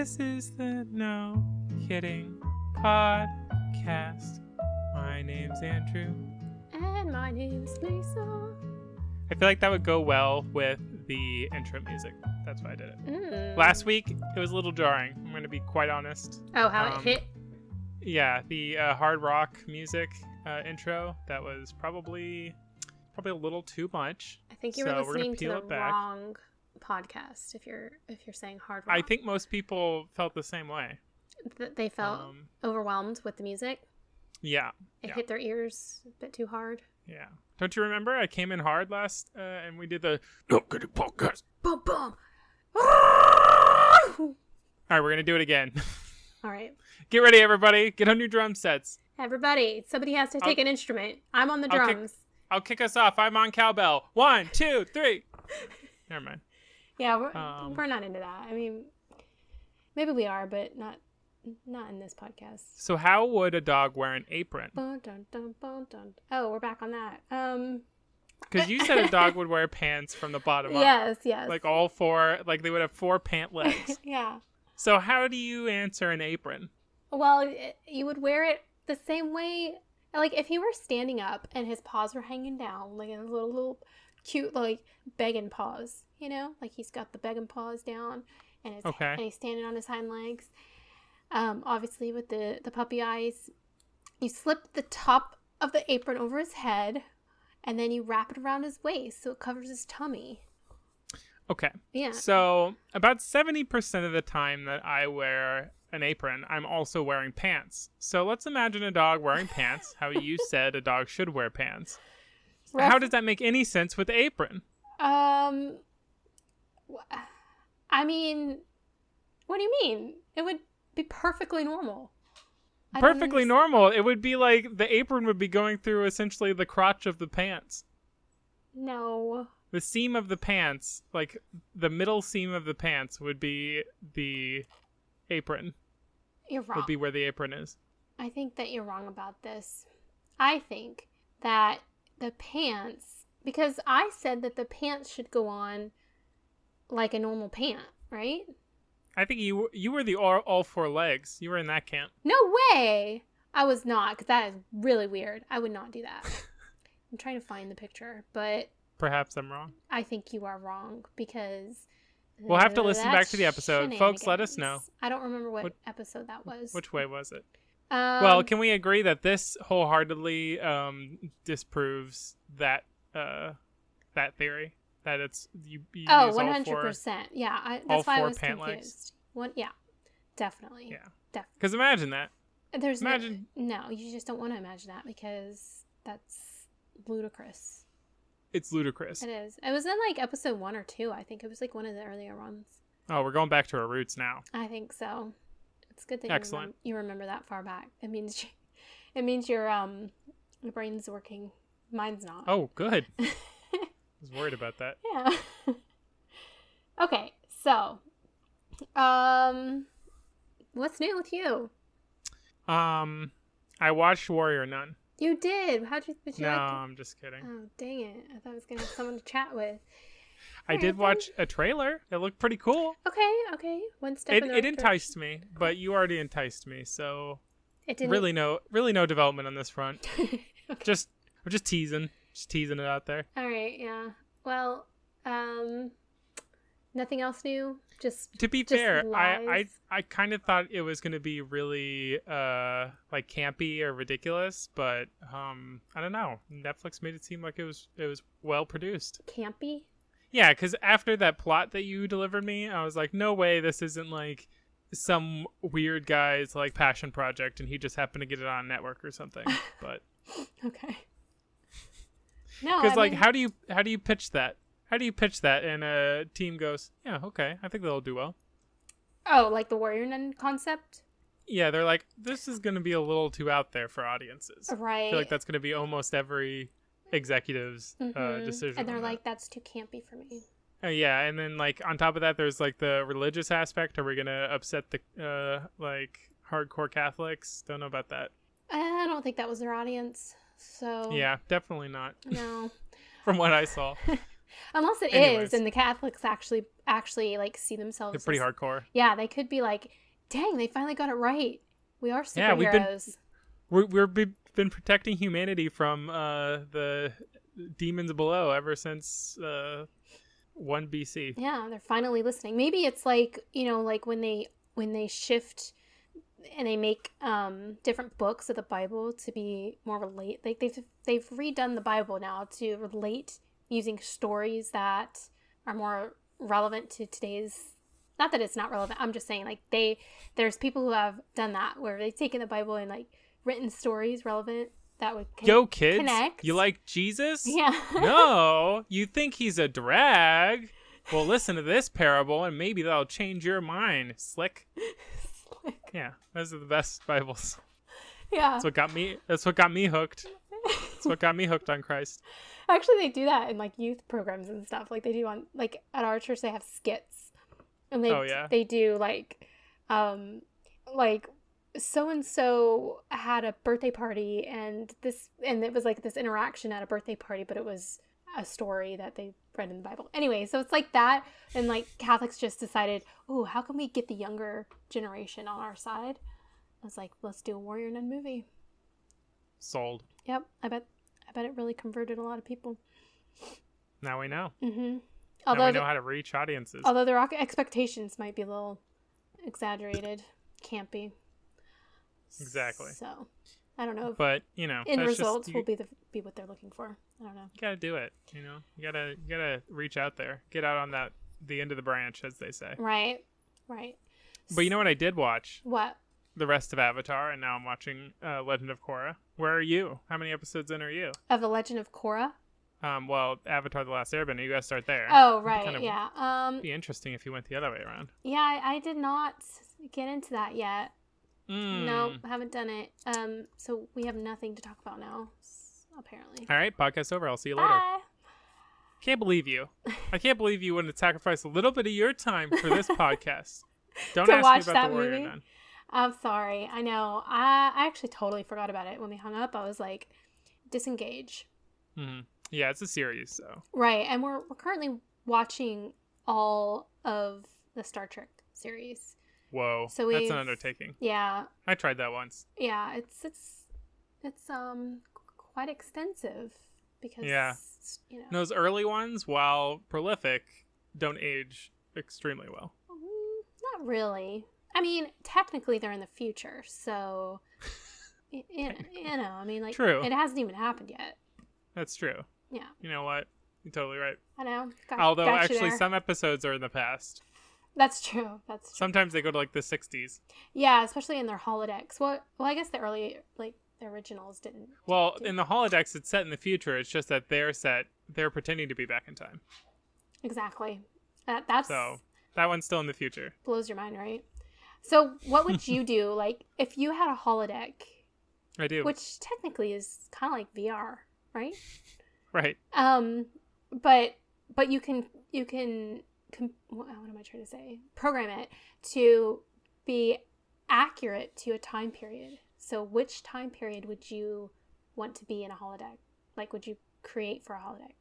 This is the No Kidding Podcast. My name's Andrew. And my name's Lisa. I feel like that would go well with the intro music. That's why I did it. Last week, it was a little jarring. I'm going to be quite honest. Oh, how it hit? Yeah, the hard rock music intro, that was probably a little too much. I think you were listening to the wrong podcast if you're saying hard rock. I think most people felt the same way. They felt overwhelmed with the music? Yeah. It hit their ears a bit too hard? Yeah. Don't you remember? I came in hard last, and we did the No Kidding Podcast. Boom, boom. All right, we're going to do it again. All right. Get ready, everybody. Get on your drum sets. Everybody, somebody has to take an instrument. I'm on the drums. I'll kick us off. I'm on cowbell. 1, 2, 3. Never mind. Yeah, we're not into that. I mean, maybe we are, but not in this podcast. So how would a dog wear an apron? Bum, dun, dun, bum, dun. Oh, we're back on that. Because you said a dog would wear pants from the bottom up. Yes. Like all four, like they would have 4 pant legs. Yeah. So how do you answer an apron? Well, you would wear it the same way. Like if he were standing up and his paws were hanging down, like in little cute, like begging paws, you know? Like he's got the begging paws down and he's standing on his hind legs. Obviously with the puppy eyes, you slip the top of the apron over his head and then you wrap it around his waist so it covers his tummy. Okay. Yeah. So about 70% of the time that I wear an apron, I'm also wearing pants. So let's imagine a dog wearing pants, how you said a dog should wear pants. How does that make any sense with the apron? I mean, what do you mean? It would be perfectly normal. Perfectly normal. It would be like the apron would be going through essentially the crotch of the pants. No. The seam of the pants, like the middle seam of the pants would be the apron. You're wrong. Would be where the apron is. I think that you're wrong about this. I think that the pants, because I said that the pants should go on like a normal pant, right? I think you were the all 4 legs. You were in that camp. No way! I was not, because that is really weird. I would not do that. I'm trying to find the picture, but... Perhaps I'm wrong. I think you are wrong, because... We'll have to listen back to the episode. Folks, let us know. I don't remember what episod that was. Which way was it? Well, can we agree that this wholeheartedly disproves that theory? That it's you use 100%. Yeah, that's why I was confused. Yeah, definitely. Yeah, definitely. Because imagine that. There's no, you just don't want to imagine that because that's ludicrous. It's ludicrous. It is. It was in like episode 1 or 2. I think it was like one of the earlier ones. Oh, we're going back to our roots now. I think so. It's good that you remember that far back. It means your brain's working. Mine's not. Oh, good. I was worried about that. Yeah. Okay, so, what's new with you? I watched Warrior Nun. You did. I'm just kidding. Oh, dang it! I thought I was gonna have someone to chat with. I did watch a trailer. It looked pretty cool. Okay. One step in the right It enticed me, but you already enticed me, so it didn't. Really no development on this front. Okay. We're just teasing it out there. All right, yeah. Well, nothing else new. To be fair, lies. I kind of thought it was going to be really like campy or ridiculous, but I don't know. Netflix made it seem like it was well produced. Campy? Yeah, because after that plot that you delivered me, I was like, no way, this isn't like some weird guy's like passion project, and he just happened to get it on network or something. But okay. No, because how do you pitch that? How do you pitch that? And a team goes, yeah, okay, I think they'll do well. Oh, like the Warrior Nun concept? Yeah, they're like, this is going to be a little too out there for audiences. Right. I feel like that's going to be almost every executive's decision. And they're like, that's too campy for me. Yeah, and then like on top of that, there's like the religious aspect. Are we going to upset the like hardcore Catholics? Don't know about that. I don't think that was their audience. So yeah, definitely not. No. From what I saw. Unless it Anyways. is, and the Catholics actually like see themselves. They're pretty as, hardcore. Yeah, they could be like, "Dang, they finally got it right. We are Yeah, superheroes." we've been protecting humanity from the demons below ever since 1 BC. Yeah, they're finally listening. Maybe it's like, like when they shift and they make different books of the Bible to be more relate. Like they've redone the Bible now to relate using stories that are more relevant to today's. Not that it's not relevant. I'm just saying, like, there's people who have done that where they've taken the Bible and like written stories relevant that would Yo, kids, connect. you like Jesus? Yeah. No, you think he's a drag? Well, listen to this parable and maybe that'll change your mind. Slick. Yeah, those are the best Bibles. Yeah. That's what got me hooked. That's what got me hooked on Christ. Actually, they do that in like youth programs and stuff. Like they do on like at our church, they have skits, and they do like so and so had a birthday party, and it was like this interaction at a birthday party, but it was a story that they read in the Bible. Anyway, so it's like that, and like Catholics just decided, oh, how can we get the younger generation on our side? I was like, let's do a Warrior Nun movie. Sold. Yep, I bet it really converted a lot of people. Now we know. Mm-hmm. Now we know how to reach audiences. Although their expectations might be a little exaggerated, campy. Exactly. So, I don't know. But end results will be what they're looking for. I don't know. You gotta do it. You gotta reach out there. Get out on the end of the branch, as they say. Right. But you know what I did watch? What? The rest of Avatar, and now I'm watching Legend of Korra. Where are you? How many episodes in are you? Of The Legend of Korra? Well, Avatar: The Last Airbender. You gotta start there. Oh, right. Yeah. It'd be interesting if you went the other way around. Yeah, I did not get into that yet. No, haven't done it. So we have nothing to talk about now, apparently. All right, podcast over. I'll see you later. Bye. Can't believe you. I can't believe you wouldn't sacrifice a little bit of your time for this podcast. Don't to ask watch me about that the Warrior movie? Nun. I'm sorry. I know. I actually totally forgot about it when we hung up. I was like, disengage. Mm-hmm. Yeah, it's a series, so. Right, and we're currently watching all of the Star Trek series. Whoa, so that's an undertaking. Yeah. I tried that once. Yeah, it's quite extensive because those early ones, while prolific, don't age extremely well. Not really. I mean, technically they're in the future, so I mean, like, true. It hasn't even happened yet. That's true. Yeah. You know what? You're totally right. I know. Although actually some episodes are in the past. That's true. Sometimes they go to like the 60s. Yeah, especially in their holodecks. Well, I guess the originals didn't. Well, in the holodecks, it's set in the future. It's just that they're pretending to be back in time. Exactly. So that one's still in the future. Blows your mind, right? So what would you do, like, if you had a holodeck? I do. Which technically is kind of like VR, right? Right. But you can what am I trying to say? Program it to be accurate to a time period. So which time period would you want to be in a holodeck? Like, would you create for a holodeck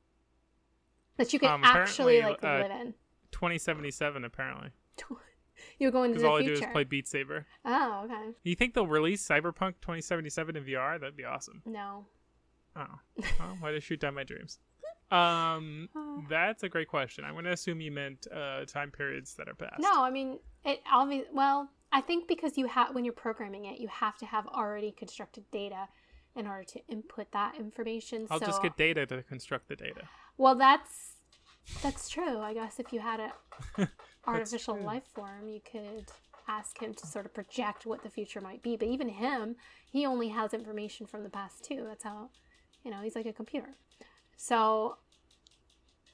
that you could actually live in? 2077, apparently. You're going to the future. Because all I do is play Beat Saber. Oh, okay. You think they'll release Cyberpunk 2077 in VR? That'd be awesome. No. Oh. Well, why did I shoot down my dreams? That's a great question. I'm going to assume you meant time periods that are past. No, I mean, I think because when you're programming it, you have to have already constructed data in order to input that information. I'll just get data to construct the data. Well, that's true. I guess if you had a artificial life form, you could ask him to sort of project what the future might be. But even he only has information from the past too. That's how, he's like a computer. So,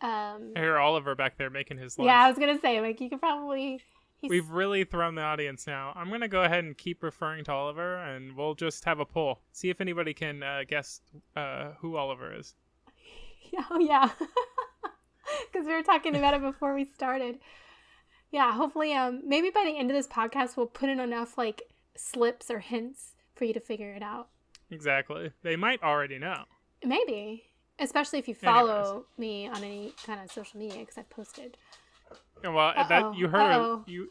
I hear Oliver back there making his lunch. Yeah, I was gonna say, like, you could probably. We've really thrown the audience now. I'm gonna go ahead and keep referring to Oliver, and we'll just have a poll. See if anybody can guess who Oliver is. Oh yeah, because we were talking about it before we started. Yeah, hopefully, maybe by the end of this podcast, we'll put in enough like slips or hints for you to figure it out. Exactly. They might already know. Maybe. Especially if you follow me on any kind of social media, because I've posted. Well, that you heard you.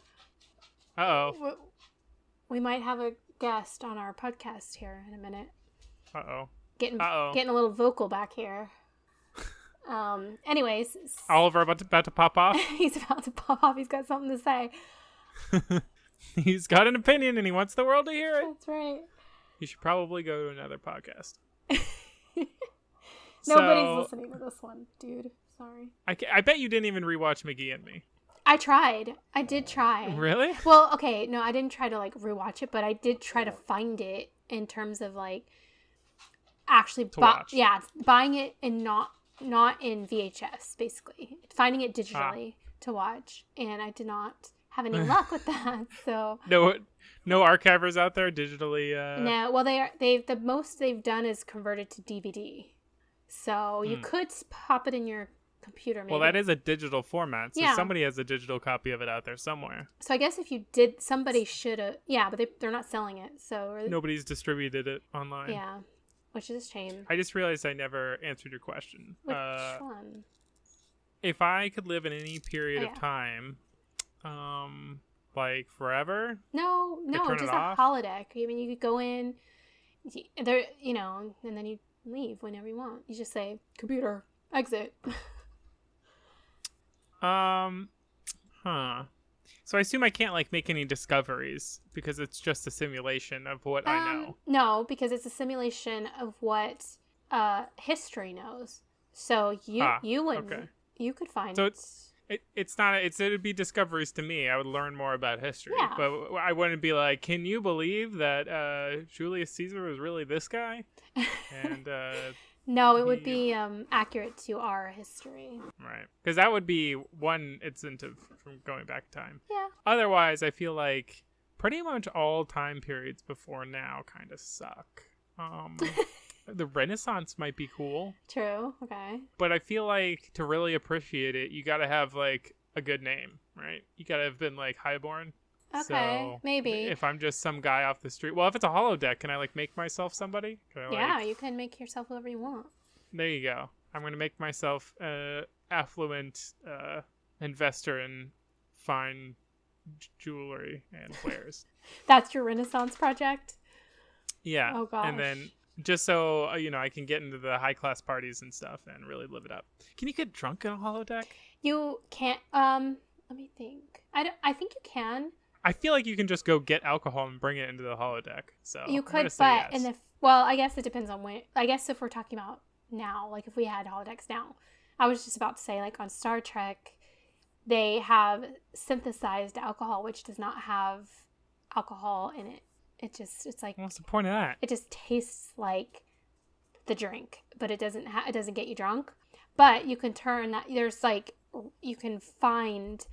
We might have a guest on our podcast here in a minute. Getting a little vocal back here. Anyways. Oliver about to pop off? He's about to pop off. He's got something to say. He's got an opinion and he wants the world to hear it. That's right. You should probably go to another podcast. Nobody's listening to this one, dude. Sorry. I bet you didn't even rewatch McGee and Me. I tried. I did try. Really? Well, okay. No, I didn't try to, like, rewatch it, but I did try to find it in terms of, like, actually buying it and not in VHS, basically. Finding it digitally to watch. And I did not have any luck with that, so... No archivers out there digitally? No, well, the most they've done is converted to DVD. So you could pop it in your computer, maybe. Well, that is a digital format, so somebody has a digital copy of it out there somewhere. So I guess if you did, somebody should have... Yeah, but they're not selling it, so... Nobody's distributed it online. Yeah, which is a shame. I just realized I never answered your question. Which one? If I could live in any period of time, like forever? No, just a holodeck. I mean, you could go in, there, and then you leave whenever you want. You just say, computer, exit. So I assume I can't, like, make any discoveries because it's just a simulation of what I know. No, because it's a simulation of what history knows. So you wouldn't. Okay. You could find it. It'd be discoveries to me. I would learn more about history. Yeah. But I wouldn't be like, can you believe that Julius Caesar was really this guy? And no, it would be accurate to our history. Right. Because that would be one incentive from going back in time. Yeah. Otherwise, I feel like pretty much all time periods before now kind of suck. The Renaissance might be cool. True. Okay. But I feel like to really appreciate it, you got to have, like, a good name, right? You got to have been, like, highborn. Okay, so maybe. If I'm just some guy off the street. Well, if it's a holodeck, can I, like, make myself somebody? You can make yourself whoever you want. There you go. I'm going to make myself affluent investor in fine jewelry and wares. That's your Renaissance project? Yeah. Oh, gosh. And then... just so, I can get into the high-class parties and stuff and really live it up. Can you get drunk in a holodeck? You can't. Let me think. I think you can. I feel like you can just go get alcohol and bring it into the holodeck. So you could, but yes. I guess it depends on when. I guess if we're talking about now, like if we had holodecks now, I was just about to say, like on Star Trek, they have synthesized alcohol, which does not have alcohol in it. It's like, what's the point of that? It just tastes like the drink, but it doesn't get you drunk. But you can turn that. You can find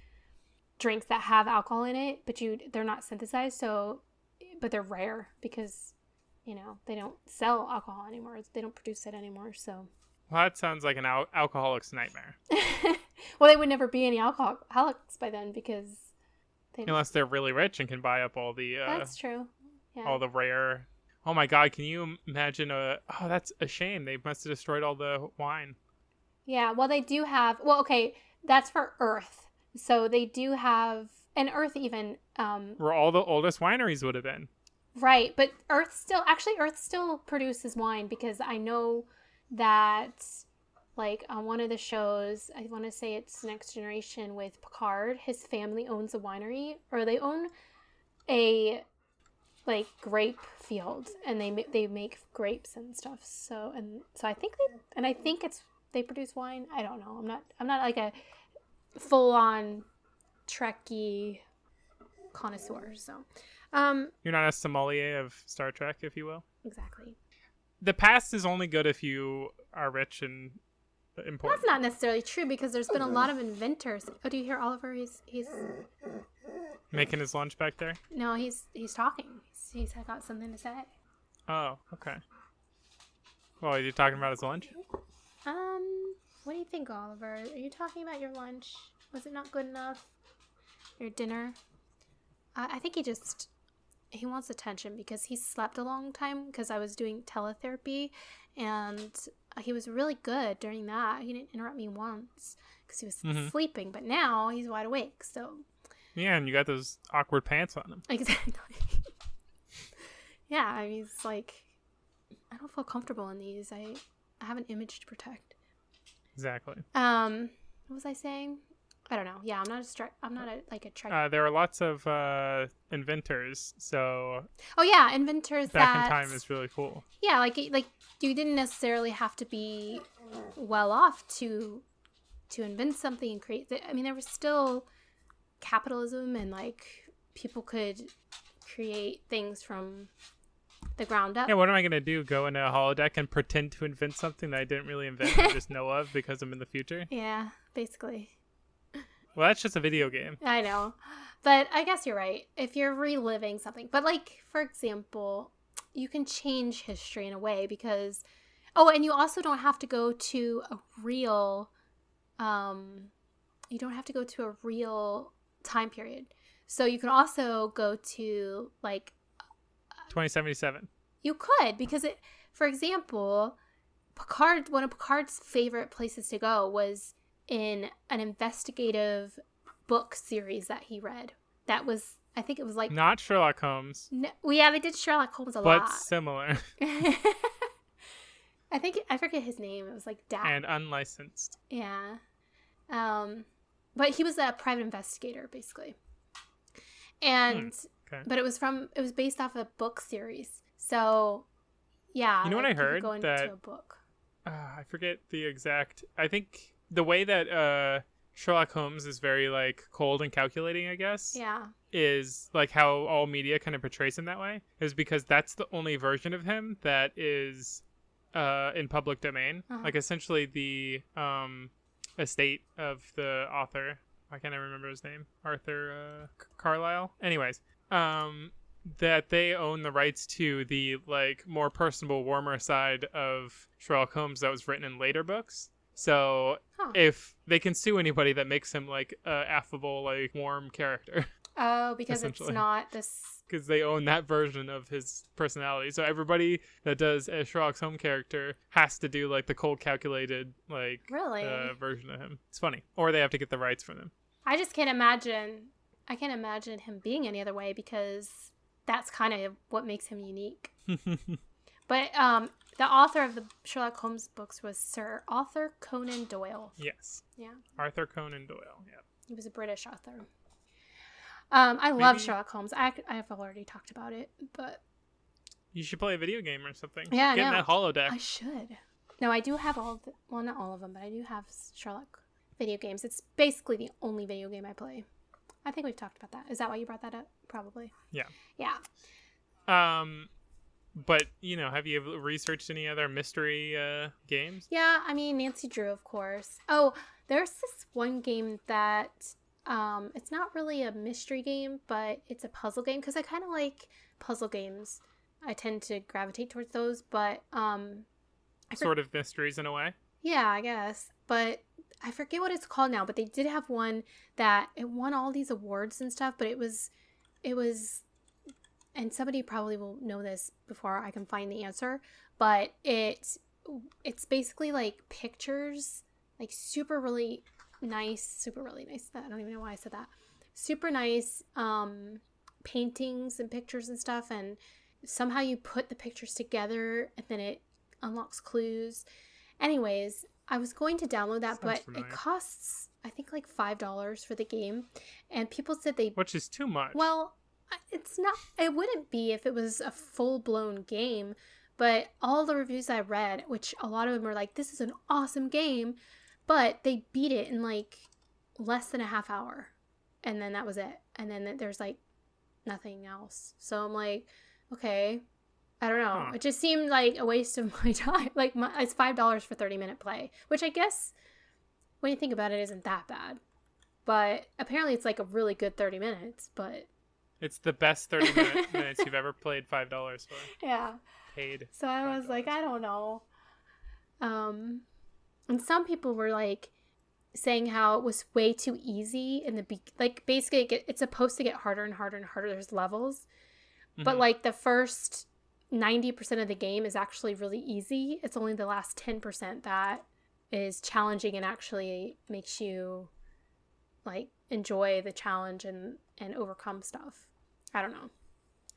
drinks that have alcohol in it, but they're not synthesized. But they're rare because they don't sell alcohol anymore. They don't produce it anymore. So. Well, that sounds like an alcoholic's nightmare. Well, they would never be any alcoholics by then because. Unless they're really rich and can buy up all the. That's true. Yeah. All the rare. Oh my God! Can you imagine that's a shame. They must have destroyed all the wine. Yeah. Well, they do have. Well, okay, that's for Earth. So they do have, and Earth even. Where all the oldest wineries would have been. Right, but Earth still produces wine because I know that, like on one of the shows, I want to say it's Next Generation with Picard. His family owns a winery, or they own a. Like grape field, and they make grapes and stuff. So I think they produce wine. I don't know. I'm not like a full on Trekkie connoisseur. So you're not a sommelier of Star Trek, if you will. Exactly. The past is only good if you are rich and important. That's not necessarily true because there's been a lot of inventors. Oh, do you hear Oliver? He's making his lunch back there. No, he's talking. He's got something to say. Oh, okay. Well, are you talking about his lunch? What do you think, Oliver? Are you talking about your lunch? Was it not good enough? Your dinner? I think he wants attention because he slept a long time because I was doing teletherapy and he was really good during that. He didn't interrupt me once because he was sleeping, but now he's wide awake. So yeah, and you got those awkward pants on him. Exactly. Yeah, I mean, it's like, I don't feel comfortable in these. I have an image to protect. Exactly. What was I saying? I don't know. Yeah, I'm not a track. There are lots of inventors, so Oh yeah, inventors back in time is really cool. Yeah, like you didn't necessarily have to be well off to invent something and create. I mean, there was still capitalism, and like people could create things from the ground up. Yeah, what am I going to do? Go into a holodeck and pretend to invent something that I didn't really invent, I just know of because I'm in the future? Yeah, basically. Well, that's just a video game. I know. But I guess you're right. If you're reliving something. But like, for example, you can change history in a way because... Oh, and you also don't have to go to a real... you don't have to go to a real time period. So you can also go to like... 2077. You could, because for example, one of Picard's favorite places to go was in an investigative book series that he read. That was, I think it was like... Not Sherlock Holmes. No, well, yeah, they did Sherlock Holmes a but lot. Similar. I forget his name. It was like Dak. And unlicensed. Yeah. But he was a private investigator, basically. And... Okay. But it was based off a book series. So, yeah. You know what I heard? Go into a book. I forget the exact... I think the way that Sherlock Holmes is very, like, cold and calculating, I guess. Yeah. Is, like, how all media kind of portrays him that way. Is because that's the only version of him that is in public domain. Uh-huh. Like, essentially the estate of the author. Why can't I remember his name? Arthur Carlyle? Anyways. That they own the rights to the like more personable, warmer side of Sherlock Holmes that was written in later books. So if they can sue anybody that makes him like affable, like warm character. Oh, because it's not this. Because they own that version of his personality. So everybody that does a Sherlock Holmes character has to do like the cold, calculated like version of him. It's funny, or they have to get the rights from him. I just can't imagine. I can't imagine him being any other way because that's kind of what makes him unique. But the author of the Sherlock Holmes books was Sir Arthur Conan Doyle. Yes. Yeah. Arthur Conan Doyle. Yeah. He was a British author. I love Sherlock Holmes. I've already talked about it, but you should play a video game or something. Yeah, get in that holodeck. I should. No, I do have well, not all of them, but I do have Sherlock video games. It's basically the only video game I play. I think we've talked about that. Is that why you brought that up? Probably. Yeah. Yeah. But, you know, have you researched any other mystery games? Yeah, I mean, Nancy Drew, of course. Oh, there's this one game that, it's not really a mystery game, but it's a puzzle game, because I kind of like puzzle games. I tend to gravitate towards those, but, sort of mysteries in a way? Yeah, I guess. But I forget what it's called now, but they did have one that it won all these awards and stuff, but it was, and somebody probably will know this before I can find the answer, but it's basically like pictures, like super really nice. I don't even know why I said that. Super nice paintings and pictures and stuff, and somehow you put the pictures together and then it unlocks clues. Anyways, I was going to download that, but it costs, I think, like $5 for the game, and people said which is too much. Well, it's not. It wouldn't be if it was a full-blown game, but all the reviews I read, which a lot of them were like, this is an awesome game, but they beat it in like less than a half hour, and then that was it, and then there's like nothing else. So I'm like, okay, I don't know. It just seemed like a waste of my time. Like, it's $5 for 30-minute play, which I guess when you think about it isn't that bad, but apparently it's like a really good 30 minutes, but it's the best 30 minutes you've ever played $5 for. Yeah. Paid. So I was like, I don't know. And some people were like saying how it was way too easy in the like basically it's supposed to get harder and harder and harder. There's levels, but like the first 90% of the game is actually really easy. It's only the last 10% that is challenging and actually makes you like enjoy the challenge and overcome stuff. I don't know.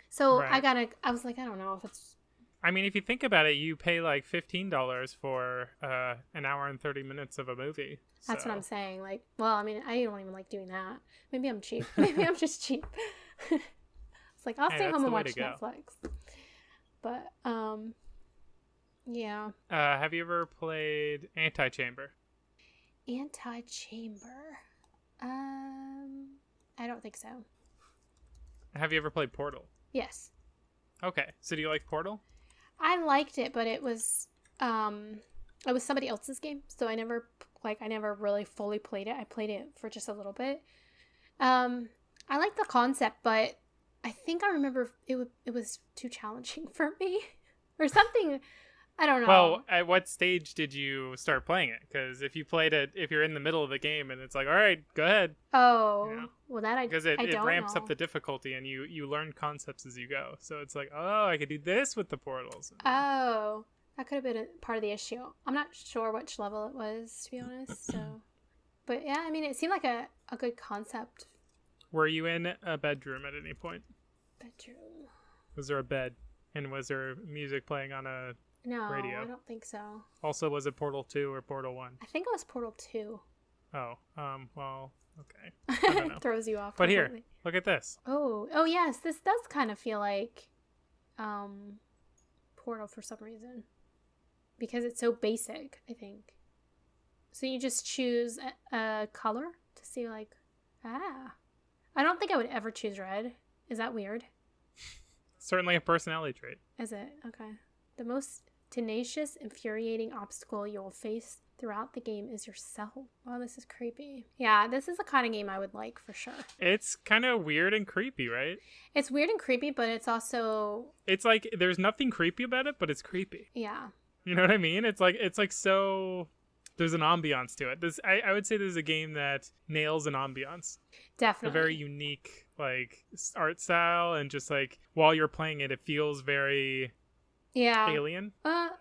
So Right. I was like, I don't know if it's... I mean, if you think about it, you pay like $15 for an hour and 30 minutes of a movie. That's so. what I'm saying. Like, well, I mean, I don't even like doing that. Maybe I'm cheap. Maybe I'm just cheap. It's like, I'll stay home and watch Netflix. But, yeah. Have you ever played Antichamber? Antichamber? I don't think so. Have you ever played Portal? Yes. Okay. So do you like Portal? I liked it, but it was somebody else's game, so I never really fully played it. I played it for just a little bit. I like the concept, but I think I remember it was too challenging for me or something. I don't know. Well, at what stage did you start playing it? Because if you played it, if you're in the middle of the game and it's like, all right, go ahead. Oh, you know? Well, that because it ramps know. up the difficulty and you learn concepts as you go. So it's like, oh, I could do this with the portals. Oh, that could have been a part of the issue. I'm not sure which level it was, to be honest. So, but yeah, I mean, it seemed like a good concept. Were you in a bedroom at any point? Bedroom. Was there a bed? And was there music playing on a radio? I don't think so. Also, was it Portal 2 or Portal 1? I think it was Portal 2. Oh, well, okay. I don't know. Throws you off. But completely. Here, look at this. Oh yes, this does kind of feel like Portal for some reason. Because it's so basic, I think. So you just choose a color to see like, I don't think I would ever choose red. Is that weird? Certainly a personality trait. Is it? Okay. The most tenacious, infuriating obstacle you will face throughout the game is yourself. Wow, this is creepy. Yeah, this is the kind of game I would like for sure. It's kind of weird and creepy, right? It's weird and creepy, but it's also... It's like there's nothing creepy about it, but it's creepy. Yeah. You know what I mean? It's like so... There's an ambiance to it. I would say this is a game that nails an ambiance. Definitely. A very unique like art style, and just like while you're playing it, it feels very alien.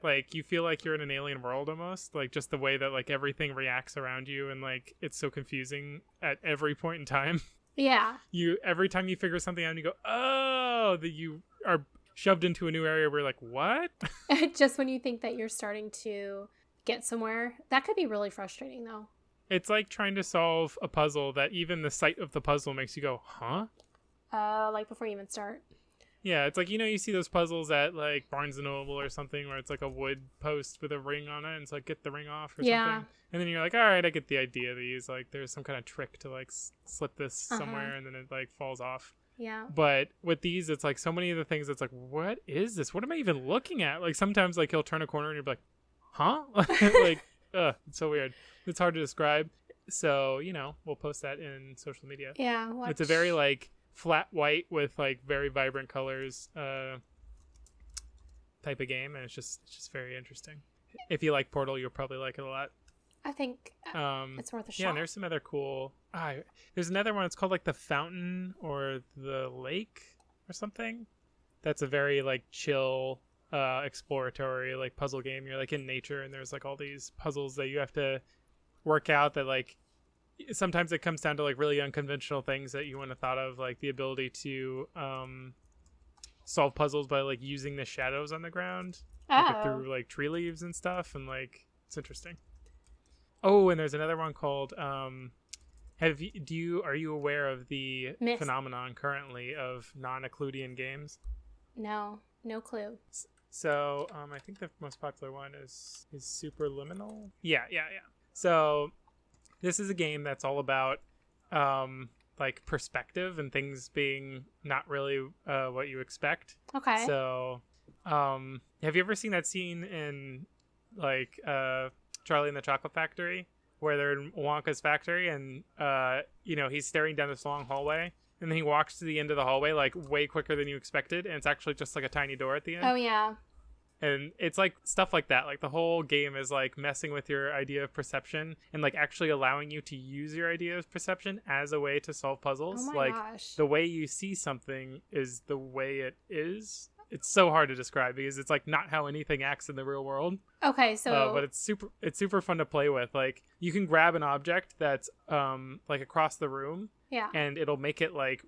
Like you feel like you're in an alien world almost. Like just the way that like everything reacts around you, and like it's so confusing at every point in time. Yeah. Every time you figure something out and you go, oh, that you are shoved into a new area where you're like, what? Just when you think that you're starting to get somewhere. That could be really frustrating though. It's like trying to solve a puzzle that even the sight of the puzzle makes you go, huh? Like before you even start. Yeah, it's like, you see those puzzles at like Barnes & Noble or something where it's like a wood post with a ring on it and it's like, get the ring off or something. And then you're like, all right, I get the idea of these. Like there's some kind of trick to like slip this somewhere and then it like falls off. Yeah. But with these, it's like so many of the things it's like, what is this? What am I even looking at? Like sometimes like you'll turn a corner and you'll be like, huh? Like, it's so weird. It's hard to describe. So, we'll post that in social media. Yeah. It's a very like flat white with like very vibrant colors type of game, and it's just very interesting. If you like Portal, you'll probably like it a lot. I think it's worth a shot. Yeah, and there's some other cool... there's another one. It's called like The Fountain or The Lake or something. That's a very like chill, exploratory like puzzle game. You're like in nature, and there's like all these puzzles that you have to work out that like... Sometimes it comes down to like really unconventional things that you wouldn't have thought of, like the ability to solve puzzles by like using the shadows on the ground like, through like tree leaves and stuff, and like it's interesting. Oh, and there's another one called are you aware of the phenomenon currently of non-Euclidean games? No clue. So I think the most popular one is Superliminal. Yeah. So this is a game that's all about like perspective and things being not really what you expect. Okay. So have you ever seen that scene in like Charlie and the Chocolate Factory where they're in Wonka's factory and he's staring down this long hallway and then he walks to the end of the hallway like way quicker than you expected, and it's actually just like a tiny door at the end? Oh yeah. And it's like stuff like that. Like the whole game is like messing with your idea of perception and like actually allowing you to use your idea of perception as a way to solve puzzles. Oh my like gosh. The way you see something is the way it is. it's so hard to describe because it's like not how anything acts in the real world. Okay, so but it's super fun to play with. Like you can grab an object that's like across the room, yeah. and it'll make it like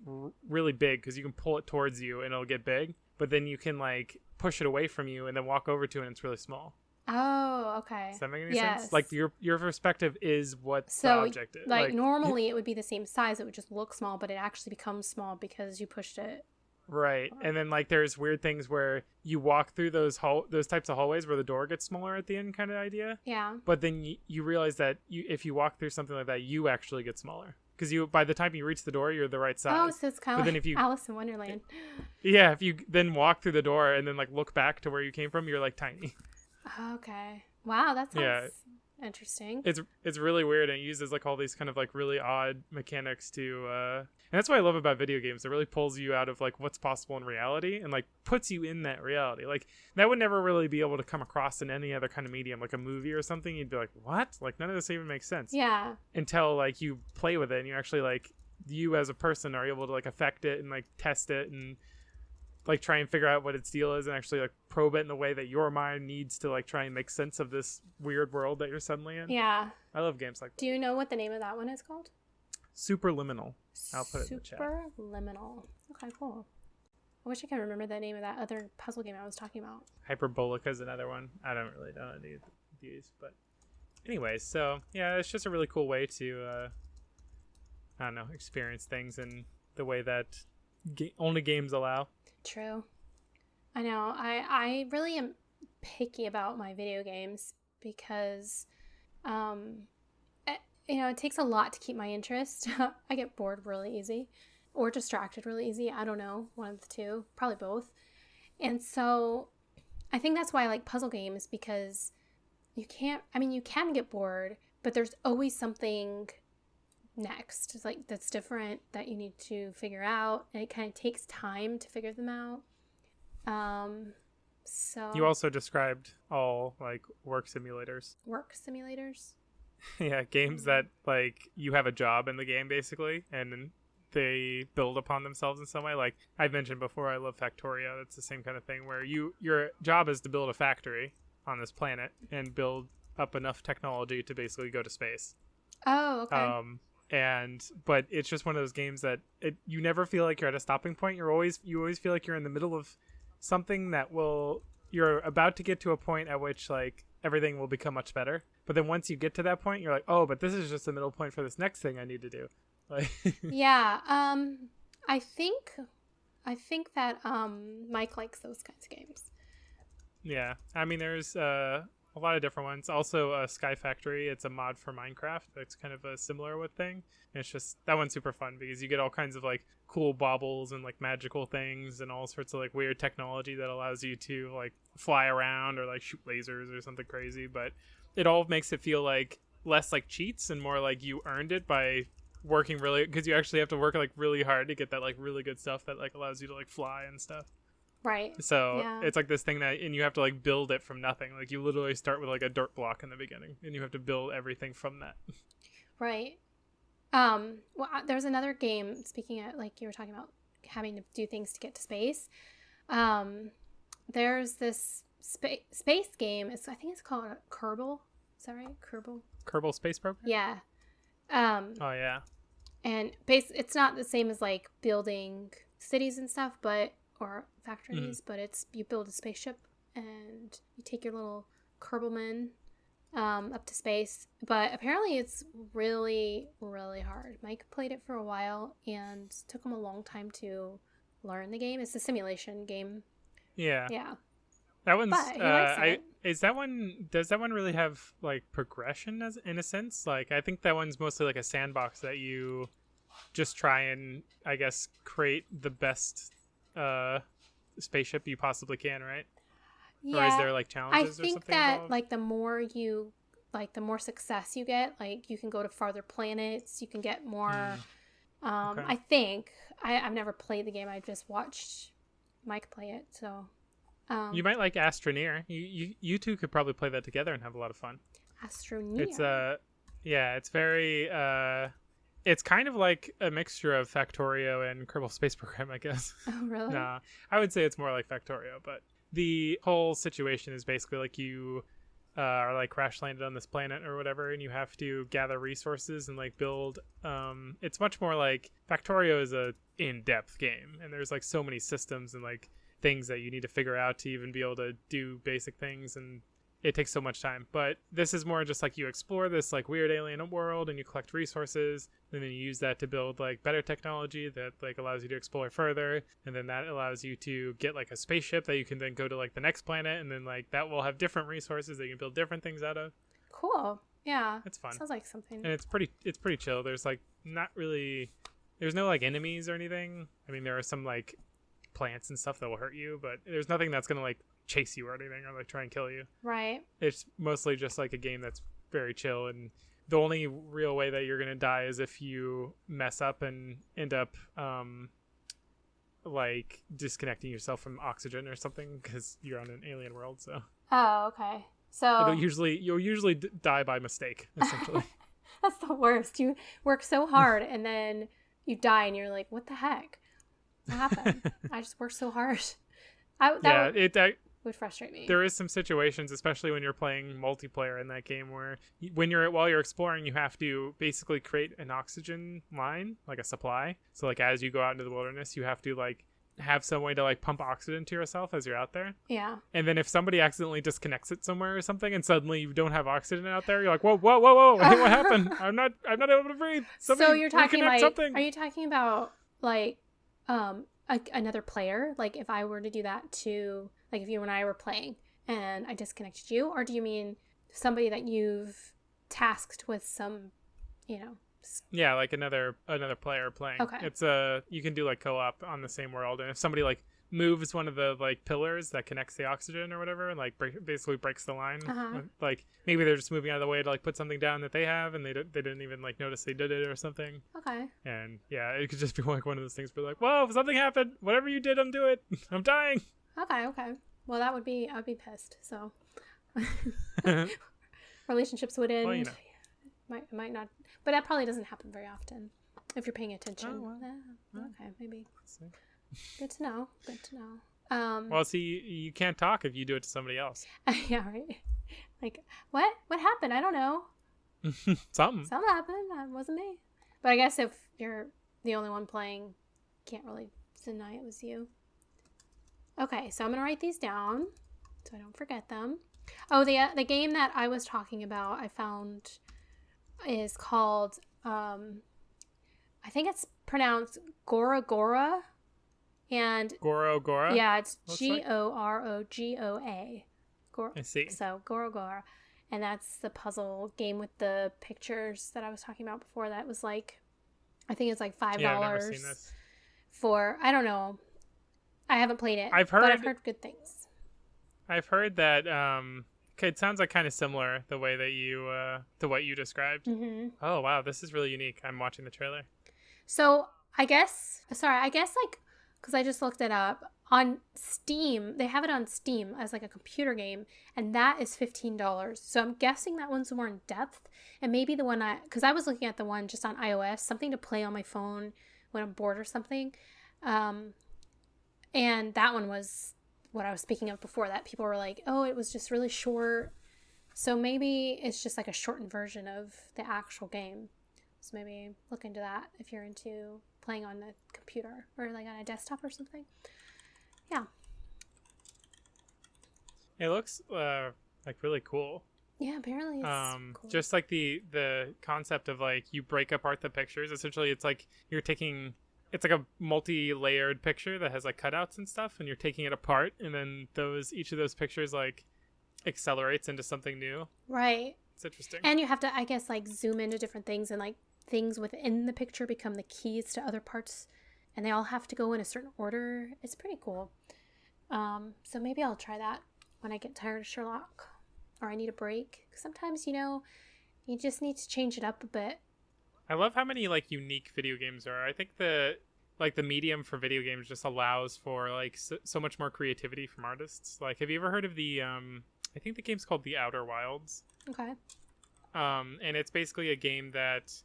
really big because you can pull it towards you and it'll get big. But then you can like push it away from you and then walk over to it and it's really small. Oh, okay. Does that make any sense? Like your perspective is what the object is. Like normally it would be the same size. It would just look small, but it actually becomes small because you pushed it. Right. And then like there's weird things where you walk through those types of hallways where the door gets smaller at the end kind of idea. Yeah. But then you realize that if you walk through something like that, you actually get smaller. Because by the time you reach the door, you're the right size. Oh, so it's kind of like Alice in Wonderland. Yeah, if you then walk through the door and then like look back to where you came from, you're like tiny. Okay. Wow, that sounds interesting. It's really weird, and it uses like all these kind of like really odd mechanics to and that's what I love about video games. It really pulls you out of like what's possible in reality and like puts you in that reality. Like that would never really be able to come across in any other kind of medium, like a movie or something. You'd be like, what? Like none of this even makes sense. Yeah. Until like you play with it and you actually like you as a person are able to like affect it and like test it and like try and figure out what its deal is and actually like probe it in the way that your mind needs to like try and make sense of this weird world that you're suddenly in. Yeah. I love games like that. Do you know what the name of that one is called? Superliminal. I'll put it in the chat. Superliminal. Okay, cool. I wish I could remember the name of that other puzzle game I was talking about. Hyperbolica is another one. I don't really know any of these, but anyways, so yeah, it's just a really cool way to I don't know, experience things in the way that only games allow. True. I know. I really am picky about my video games because, it takes a lot to keep my interest. I get bored really easy or distracted really easy. I don't know. One of the two. Probably both. And so I think that's why I like puzzle games because you can get bored, but there's always something next. It's like that's different that you need to figure out, and it kind of takes time to figure them out. So you also described all like work simulators. Yeah, games that like you have a job in the game basically, and they build upon themselves in some way. Like I've mentioned before, I love Factorio. It's the same kind of thing where your job is to build a factory on this planet and build up enough technology to basically go to space. Oh, okay. But it's just one of those games that you never feel like you're at a stopping point. You always feel like you're in the middle of something that you're about to get to a point at which like everything will become much better. But then once you get to that point, you're like, oh, but this is just the middle point for this next thing I need to do. Like yeah. I think that Mike likes those kinds of games. Yeah. I mean, there's a lot of different ones. Also, Sky Factory. It's a mod for Minecraft. That's kind of a similar thing. And it's just that one's super fun because you get all kinds of like cool baubles and like magical things and all sorts of like weird technology that allows you to like fly around or like shoot lasers or something crazy. But it all makes it feel like less like cheats and more like you earned it by working really, because you actually have to work like really hard to get that like really good stuff that like allows you to like fly and stuff. Right. So it's like this thing and you have to like build it from nothing. Like you literally start with like a dirt block in the beginning and you have to build everything from that. Right. Well, there's another game, speaking of like you were talking about having to do things to get to space. There's this space game. I think it's called Kerbal. Is that right? Kerbal Space Program? Yeah. Oh yeah. And it's not the same as like building cities and stuff, or factories, but you build a spaceship and you take your little Kerbalman up to space. But apparently it's really, really hard. Mike played it for a while and took him a long time to learn the game. It's a simulation game. Yeah. Yeah. That one's but he likes it. Does that one really have like progression in a sense? Like I think that one's mostly like a sandbox that you just try and I guess create the best spaceship you possibly can, right? Yeah. Or is there like challenges or something I think that involved? like the more success you get, like you can go to farther planets, you can get more okay. I think I've never played the game. I just watched Mike play it, so you might like Astroneer. You two could probably play that together and have a lot of fun. Astroneer. It's it's very It's kind of like a mixture of Factorio and Kerbal Space Program, I guess. Oh, really? Nah, I would say it's more like Factorio, but the whole situation is basically like you are like crash landed on this planet or whatever, and you have to gather resources and like build. It's much more like Factorio is a in-depth game, and there's like so many systems and like things that you need to figure out to even be able to do basic things, and it takes so much time. But this is more just like you explore this like weird alien world and you collect resources, and then you use that to build like better technology that like allows you to explore further, and then that allows you to get like a spaceship that you can then go to like the next planet, and then like that will have different resources that you can build different things out of. Cool. Yeah. It's fun. Sounds like something. And it's pretty chill. There's like not really, there's no like enemies or anything. I mean, there are some like plants and stuff that will hurt you, but there's nothing that's gonna like chase you or anything or like try and kill you. Right. It's mostly just like a game that's very chill, and the only real way that you're gonna die is if you mess up and end up like disconnecting yourself from oxygen or something because you're on an alien world. So Oh, okay. So you'll usually die by mistake, essentially. that's the worst. You work so hard and then you die and you're like, what the heck? What happened? I just worked so hard. That would frustrate me. There is some situations, especially when you're playing multiplayer in that game, where while you're exploring, you have to basically create an oxygen line, like a supply. So like as you go out into the wilderness, you have to like have some way to like pump oxygen to yourself as you're out there. Yeah. And then if somebody accidentally disconnects it somewhere or something, and suddenly you don't have oxygen out there, you're like, whoa, hey, what happened? I'm not able to breathe. Somebody so you're talking like, something. Are you talking about like another player? Like if I were to do that to, like if you and I were playing and I disconnected you, or do you mean somebody that you've tasked with some, Yeah, like another player playing. Okay. It's you can do like co-op on the same world, and if somebody like moves one of the like pillars that connects the oxygen or whatever, and like basically breaks the line, like maybe they're just moving out of the way to like put something down that they have, and they didn't even like notice they did it or something. Okay. And yeah, it could just be like one of those things where like, whoa, something happened. Whatever you did, undo it. I'm dying. Okay. Well, I'd be pissed. So relationships would end. Well, Might not, but that probably doesn't happen very often if you're paying attention. Oh, well. Okay, maybe. Good to know. Well, see, you can't talk if you do it to somebody else. Yeah, right. Like, what happened? I don't know. Something happened. That wasn't me. But I guess if you're the only one playing, can't really deny it was you. Okay, so I'm gonna write these down so I don't forget them. Oh, the game that I was talking about, I found, is called I think it's pronounced Gora Gora, and Gora. Yeah, it's Gorogoa. I see. So Gora Gora, and that's the puzzle game with the pictures that I was talking about before. That was like, I think it's like $5. Yeah, I've never seen this. For, I don't know. I haven't played it, but I've heard good things. I've heard that it sounds like kind of similar the way that you to what you described. Mm-hmm. Oh wow, this is really unique. I'm watching the trailer. So I guess like, because I just looked it up on Steam, they have it on Steam as like a computer game, and that is $15. So I'm guessing that one's more in depth, and maybe the one because I was looking at the one just on iOS, something to play on my phone when I'm bored or something. And that one was what I was speaking of before, that people were like, oh, it was just really short. So maybe it's just like a shortened version of the actual game. So maybe look into that if you're into playing on a computer or like on a desktop or something. Yeah. It looks like really cool. Yeah, apparently it's cool. Just like the concept of like you break apart the pictures. Essentially, it's like you're taking. It's like a multi-layered picture that has like cutouts and stuff, and you're taking it apart, and then each of those pictures like accelerates into something new. Right. It's interesting. And you have to, I guess, like zoom into different things, and like things within the picture become the keys to other parts, and they all have to go in a certain order. It's pretty cool. So maybe I'll try that when I get tired of Sherlock, or I need a break. Sometimes, you just need to change it up a bit. I love how many like unique video games there are. I think the medium for video games just allows for like so much more creativity from artists. Like, have you ever heard of the I think the game's called The Outer Wilds. Okay. And it's basically a game that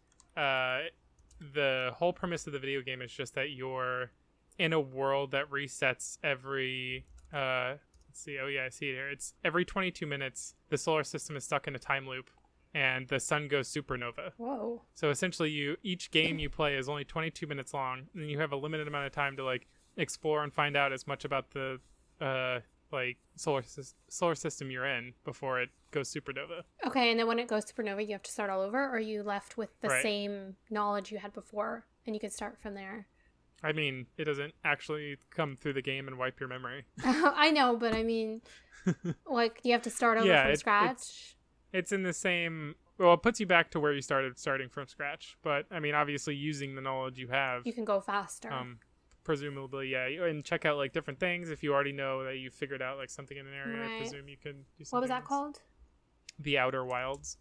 the whole premise of the video game is just that you're in a world that resets every let's see. Oh yeah, I see it here. It's every 22 minutes the solar system is stuck in a time loop and the sun goes supernova. Whoa. So essentially each game you play is only 22 minutes long, and you have a limited amount of time to like explore and find out as much about the like solar system you're in before it goes supernova. Okay, and then when it goes supernova, you have to start all over, or are you left with the same knowledge you had before and you can start from there? I mean, it doesn't actually come through the game and wipe your memory. I know, but I mean, like, you have to start over from scratch? It's in the same... Well, it puts you back to where you starting from scratch. But, I mean, obviously, using the knowledge you have... You can go faster. Presumably, yeah. And check out, like, different things. If you already know that you figured out, like, something in an area, I presume you can do something. What was that called? The Outer Wilds.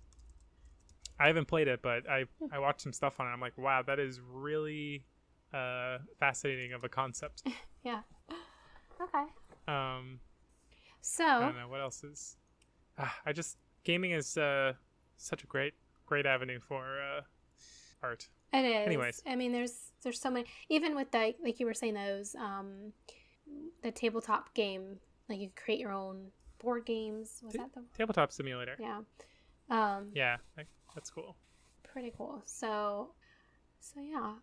I haven't played it, but I watched some stuff on it. I'm like, wow, that is really... fascinating of a concept. Yeah. Okay. So I don't know what else is. Gaming is such a great avenue for art. It is. Anyways, I mean, there's so many. Even with the, like you were saying, those the tabletop game, like you create your own board games. Was that the tabletop simulator? Yeah. Yeah, that's cool. Pretty cool. So yeah.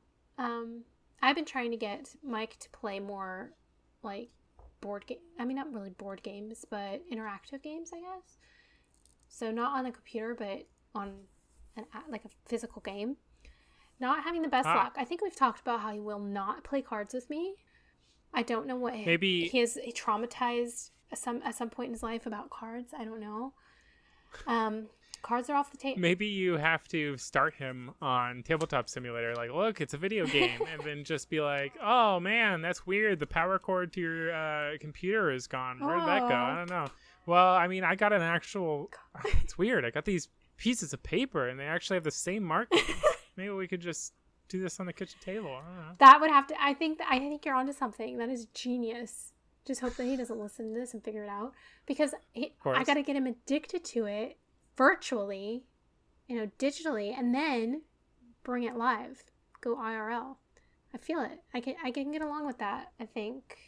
I've been trying to get Mike to play more, like, board game. I mean, not really board games, but interactive games, I guess. So not on a computer, but on like a physical game. Not having the best luck. I think we've talked about how he will not play cards with me. I don't know what maybe he is traumatized at some point in his life about cards. I don't know. Cards are off the table. Maybe you have to start him on Tabletop Simulator. Like, look, it's a video game. And then just be like, oh, man, that's weird. The power cord to your computer is gone. Where did that go? I don't know. Well, I mean, I got an actual... It's weird. I got these pieces of paper, and they actually have the same marking. Maybe we could just do this on the kitchen table. I don't know. That would have to... I think you're onto something. That is genius. Just hope that he doesn't listen to this and figure it out. Because I got to get him addicted to it. Virtually, digitally, and then bring it live. Go IRL. I feel it. I can get along with that, I think.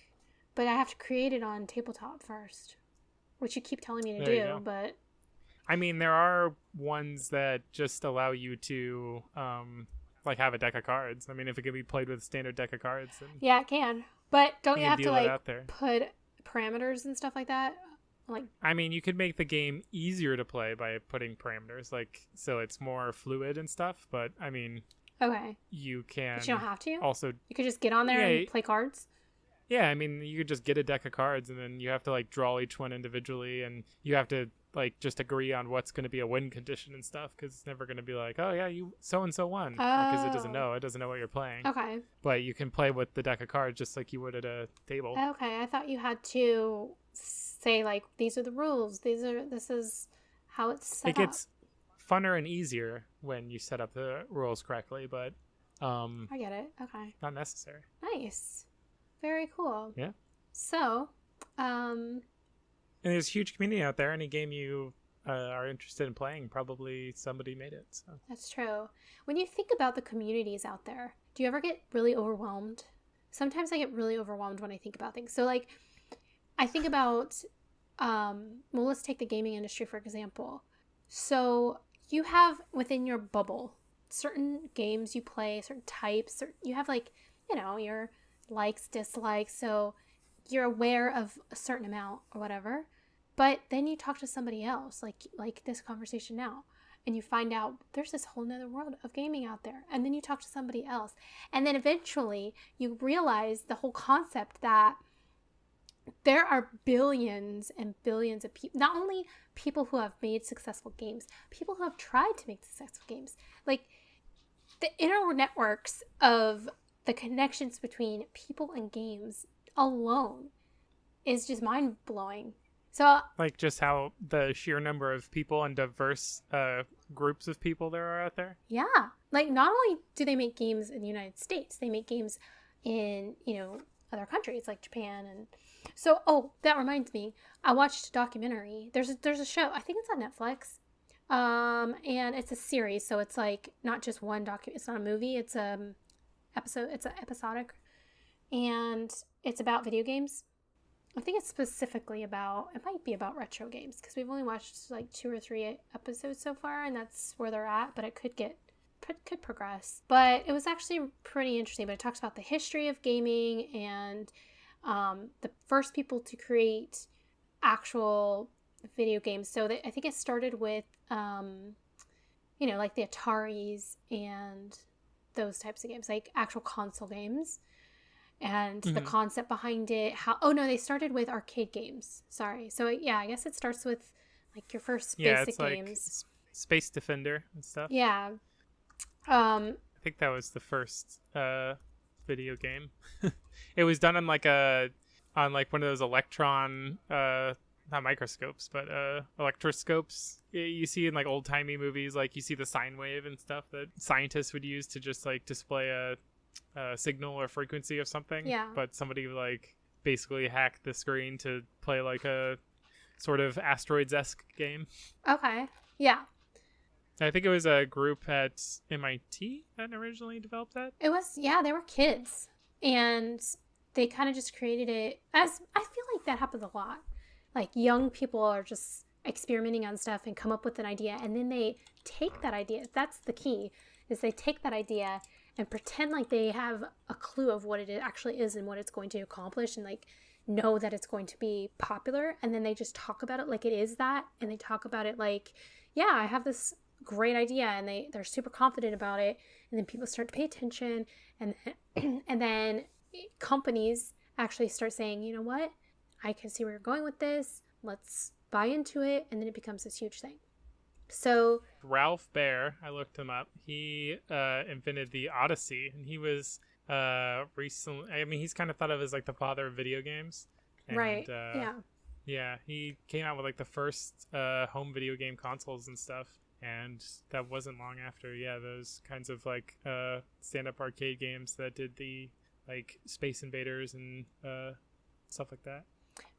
But I have to create it on tabletop first, which you keep telling me to do, but... I mean, there are ones that just allow you to, like, have a deck of cards. I mean, if it can be played with a standard deck of cards. Then yeah, it can. But don't you have to, like, put parameters and stuff like that? Like, I mean, you could make the game easier to play by putting parameters, like, so it's more fluid and stuff, but, I mean... Okay. You can... But you don't have to? Also... You could just get on there and play cards? Yeah, I mean, you could just get a deck of cards, and then you have to, like, draw each one individually, and you have to, like, just agree on what's going to be a win condition and stuff, because it's never going to be like, oh, yeah, you so-and-so won, because it doesn't know what you're playing. Okay. But you can play with the deck of cards just like you would at a table. Okay, I thought you had to... say, like, these are the rules, this is how it's set up. It gets funner and easier when you set up the rules correctly, but I get it. Okay, not necessary. Nice, very cool. Yeah. So and there's a huge community out there. Any game you are interested in playing, probably somebody made it. So that's true. When you think about the communities out there, do you ever get really overwhelmed? Sometimes I get really overwhelmed when I think about things. So, like, I think about, well, let's take the gaming industry, for example. So you have within your bubble certain games you play, certain types, you have, like, your likes, dislikes. So you're aware of a certain amount or whatever. But then you talk to somebody else, like this conversation now, and you find out there's this whole nother world of gaming out there. And then you talk to somebody else. And then eventually you realize the whole concept that there are billions and billions of people, not only people who have made successful games, people who have tried to make successful games. Like, the inner networks of the connections between people and games alone is just mind-blowing. So, like, just how the sheer number of people and diverse groups of people there are out there? Yeah. Like, not only do they make games in the United States, they make games in, other countries like Japan. And so, that reminds me, I watched a documentary. There's a show, I think it's on Netflix, And it's a series, so it's like not just one it's not a movie, it's it's a episodic, and it's about video games. I think it's specifically it might be about retro games, because we've only watched like 2 or 3 episodes so far, and that's where they're at, but it could progress. But it was actually pretty interesting. But it talks about the history of gaming and the first people to create actual video games. So I think it started with like the Ataris and those types of games, like actual console games, and the concept behind it. They started with arcade games. Sorry. So yeah, I guess it starts with like your first basic games, like Space Defender and stuff. Yeah. I think that was the first video game. It was done on like one of those electron not microscopes, but electroscopes you see in like old timey movies. Like you see the sine wave and stuff that scientists would use to just like display a signal or frequency of something. Yeah. But somebody like basically hacked the screen to play like a sort of asteroids-esque game. Okay. Yeah. I think it was a group at MIT that originally developed that. It was, yeah, they were kids. And they kind of just created it as, I feel like that happens a lot. Like young people are just experimenting on stuff and come up with an idea, and then they take that idea. That's the key, is they take that idea and pretend like they have a clue of what it actually is and what it's going to accomplish, and like know that it's going to be popular. And then they just talk about it like it is that. And they talk about it like, yeah, I have this great idea, and they're super confident about it. And then people start to pay attention, and then companies actually start saying, you know what, I can see where you're going with this, let's buy into it. And then it becomes this huge thing. So Ralph Baer, I looked him up, he invented the Odyssey, and he was recently, I mean, he's kind of thought of as like the father of video games. And, right. Yeah, he came out with like the first home video game consoles and stuff. And that wasn't long after, those kinds of like stand-up arcade games that did the like Space Invaders and stuff like that.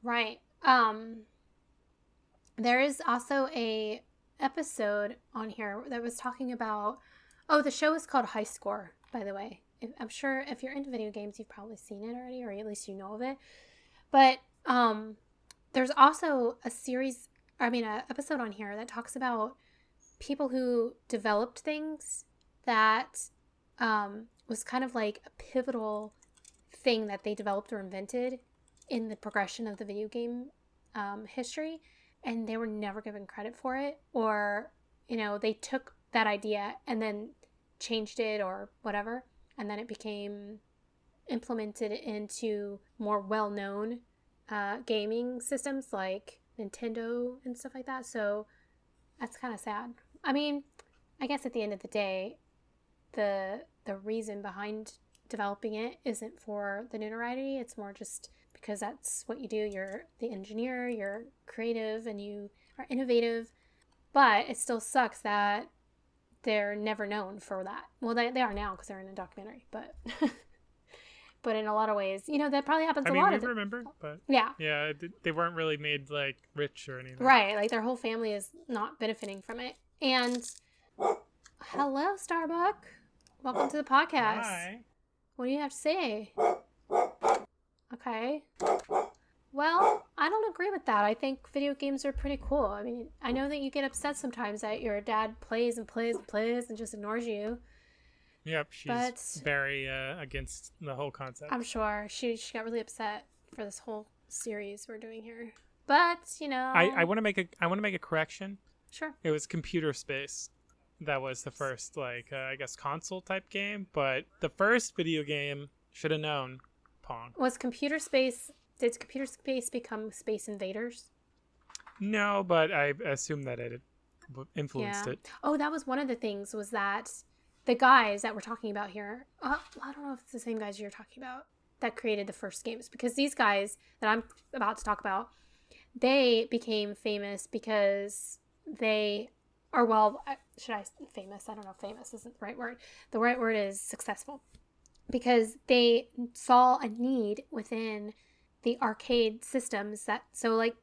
Right. There is also a episode on here that was talking about, the show is called High Score, by the way. I'm sure if you're into video games, you've probably seen it already, or at least you know of it. But there's also an episode on here that talks about people who developed things that was kind of like a pivotal thing that they developed or invented in the progression of the video game history, and they were never given credit for it, or they took that idea and then changed it or whatever, and then it became implemented into more well-known gaming systems like Nintendo and stuff like that. So that's kind of sad. I mean, I guess at the end of the day, the reason behind developing it isn't for the notoriety. It's more just because that's what you do. You're the engineer, you're creative, and you are innovative. But it still sucks that they're never known for that. Well, they are now because they're in a documentary, but but in a lot of ways, that probably happens a lot. I remember, but yeah, they weren't really made like rich or anything, right? Like their whole family is not benefiting from it. And hello, Starbuck. Welcome to the podcast. Hi. What do you have to say? Okay. Well, I don't agree with that. I think video games are pretty cool. I mean, I know that you get upset sometimes that your dad plays and plays and plays and just ignores you. Yep, she's very against the whole concept. I'm sure. She got really upset for this whole series we're doing here. But, I want to make a correction. Sure. It was Computer Space. That was the first, I guess, console type game. But the first video game, should have known, Pong. Did Computer Space become Space Invaders? No, but I assume that it influenced it. Oh, that was one of the things, was that the guys that we're talking about here, I don't know if it's the same guys you're talking about, that created the first games. Because these guys that I'm about to talk about, they became famous because they are, famous? I don't know if famous isn't the right word. The right word is successful. Because they saw a need within the arcade systems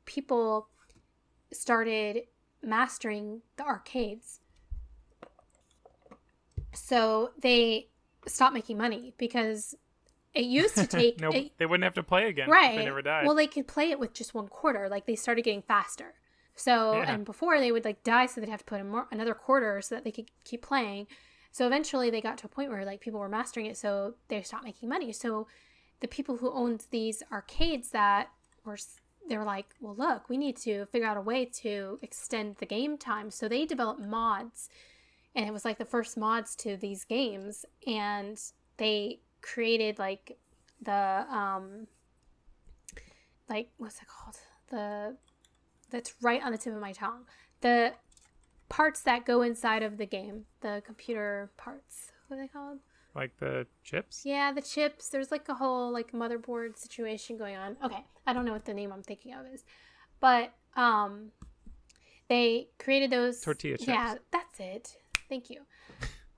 people started mastering the arcades. So they stopped making money because it used to take... No, they wouldn't have to play again. Right. If they never died. Well, they could play it with just one quarter. Like, they started getting faster. So, Yeah. and before they would, like, die, so they'd have to put in another quarter so that they could keep playing. So eventually they got to a point where, like, people were mastering it, so they stopped making money. So the people who owned these arcades they were like, well, look, we need to figure out a way to extend the game time. So they developed mods, and it was like the first mods to these games, and they created like the like, what's it called, that's right on the tip of my tongue, the parts that go inside of the game, the computer parts, what are they called? Like the chips? Yeah, the chips. There's like a whole like motherboard situation going on. Okay, I don't know what the name I'm thinking of is, but they created those tortilla chips. Yeah, that's it. Thank you.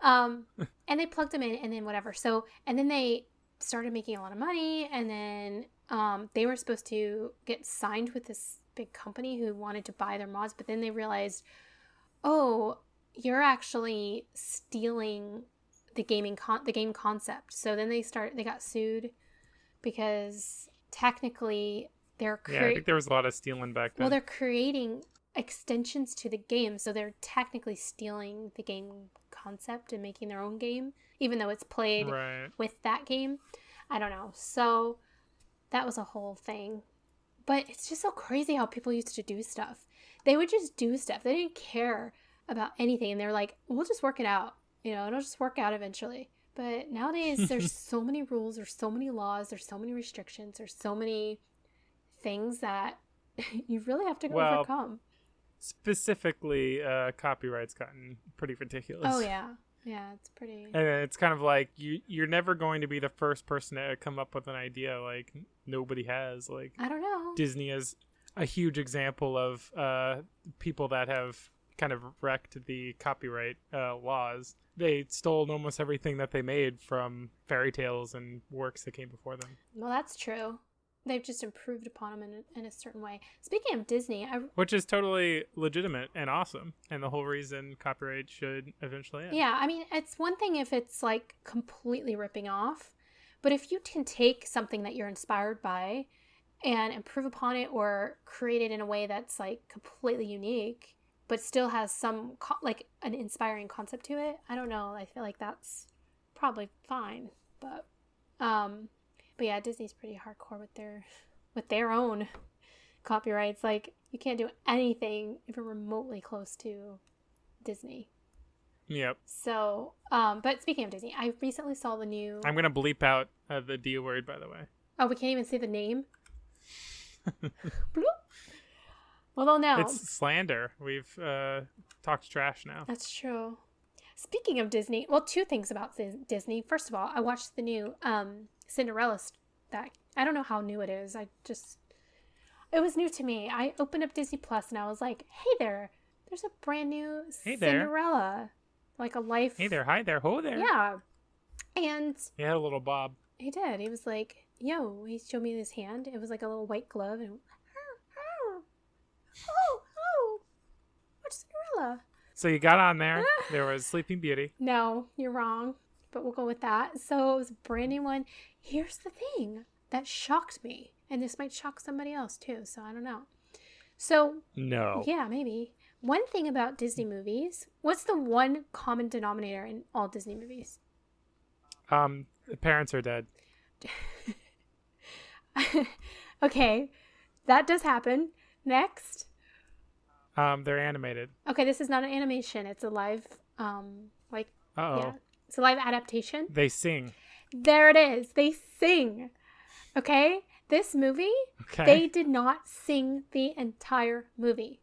And they plugged them in, and then whatever. So, and then they started making a lot of money, and then they were supposed to get signed with this big company who wanted to buy their mods, but then they realized, oh, you're actually stealing the game concept. So then they got sued because technically I think there was a lot of stealing back then. Well, they're creating extensions to the game, so they're technically stealing the game concept and making their own game, even though it's played with that game. I don't know. So that was a whole thing. But it's just so crazy how people used to do stuff. They would just do stuff. They didn't care about anything, and they're like, we'll just work it out. You know, it'll just work out eventually. But nowadays, there's so many rules, there's so many laws, there's so many restrictions, there's so many things that you really have to overcome. Specifically, copyright's gotten pretty ridiculous. Oh, yeah. Yeah, it's pretty... And it's kind of like, you're never going to be the first person to come up with an idea. Like, nobody has. Like, I don't know. Disney is a huge example of people that have kind of wrecked the copyright laws. They stole almost everything that they made from fairy tales and works that came before them. Well, that's true. They've just improved upon them in a certain way. Speaking of Disney... Which is totally legitimate and awesome, and the whole reason copyright should eventually end. Yeah, I mean, it's one thing if it's, like, completely ripping off, but if you can take something that you're inspired by and improve upon it or create it in a way that's, like, completely unique, but still has some, like, an inspiring concept to it, I don't know. I feel like that's probably fine, but yeah, Disney's pretty hardcore with their own copyrights. Like, you can't do anything even remotely close to Disney. Yep. So, but speaking of Disney, I recently saw the new... I'm going to bleep out the D word, by the way. Oh, we can't even say the name? Bloop. Well, they'll know. It's slander. We've talked trash now. That's true. Speaking of Disney, well, two things about Disney. First of all, I watched the new Cinderella that I don't know how new it is. It was new to me. I opened up Disney Plus and I was like, hey there's a brand new Cinderella. Like a life. Hey there, hi there, ho there. Yeah. And he had a little bob. He did. He was like, yo, he showed me his hand. It was like a little white glove and oh, what's Cinderella? So you got on there. There was Sleeping Beauty. No, you're wrong. But we'll go with that. So it was a brand new one. Here's the thing that shocked me. And this might shock somebody else too. So I don't know. So. No. Yeah, maybe. One thing about Disney movies. What's the one common denominator in all Disney movies? The parents are dead. Okay. That does happen. Next. They're animated. Okay, this is not an animation. It's a live, yeah, it's a live adaptation. They sing. There it is. They sing. Okay, this movie, they did not sing the entire movie.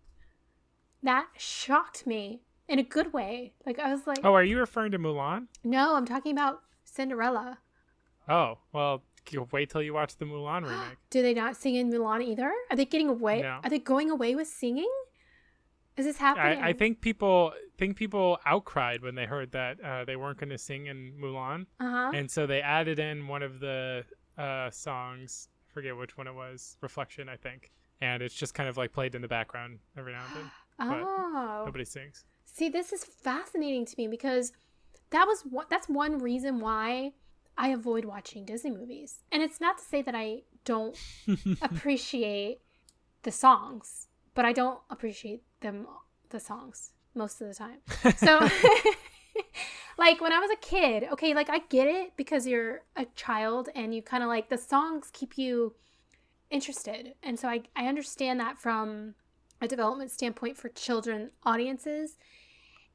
That shocked me in a good way. Like, I was like... Oh, are you referring to Mulan? No, I'm talking about Cinderella. Oh, well, wait till you watch the Mulan remake. Do they not sing in Mulan either? Are they getting away? No. Are they going away with singing? Is this happening? I think people outcried when they heard that they weren't going to sing in Mulan. Uh-huh. And so they added in one of the songs. I forget which one it was. Reflection, I think. And it's just kind of like played in the background every now and then. but Oh. nobody sings. See, this is fascinating to me because that's one reason why I avoid watching Disney movies. And it's not to say that I don't appreciate the songs, but I don't appreciate the songs most of the time. So like when I was a kid, okay, like I get it because you're a child and you kind of like the songs keep you interested. And so I understand that from a development standpoint for children audiences.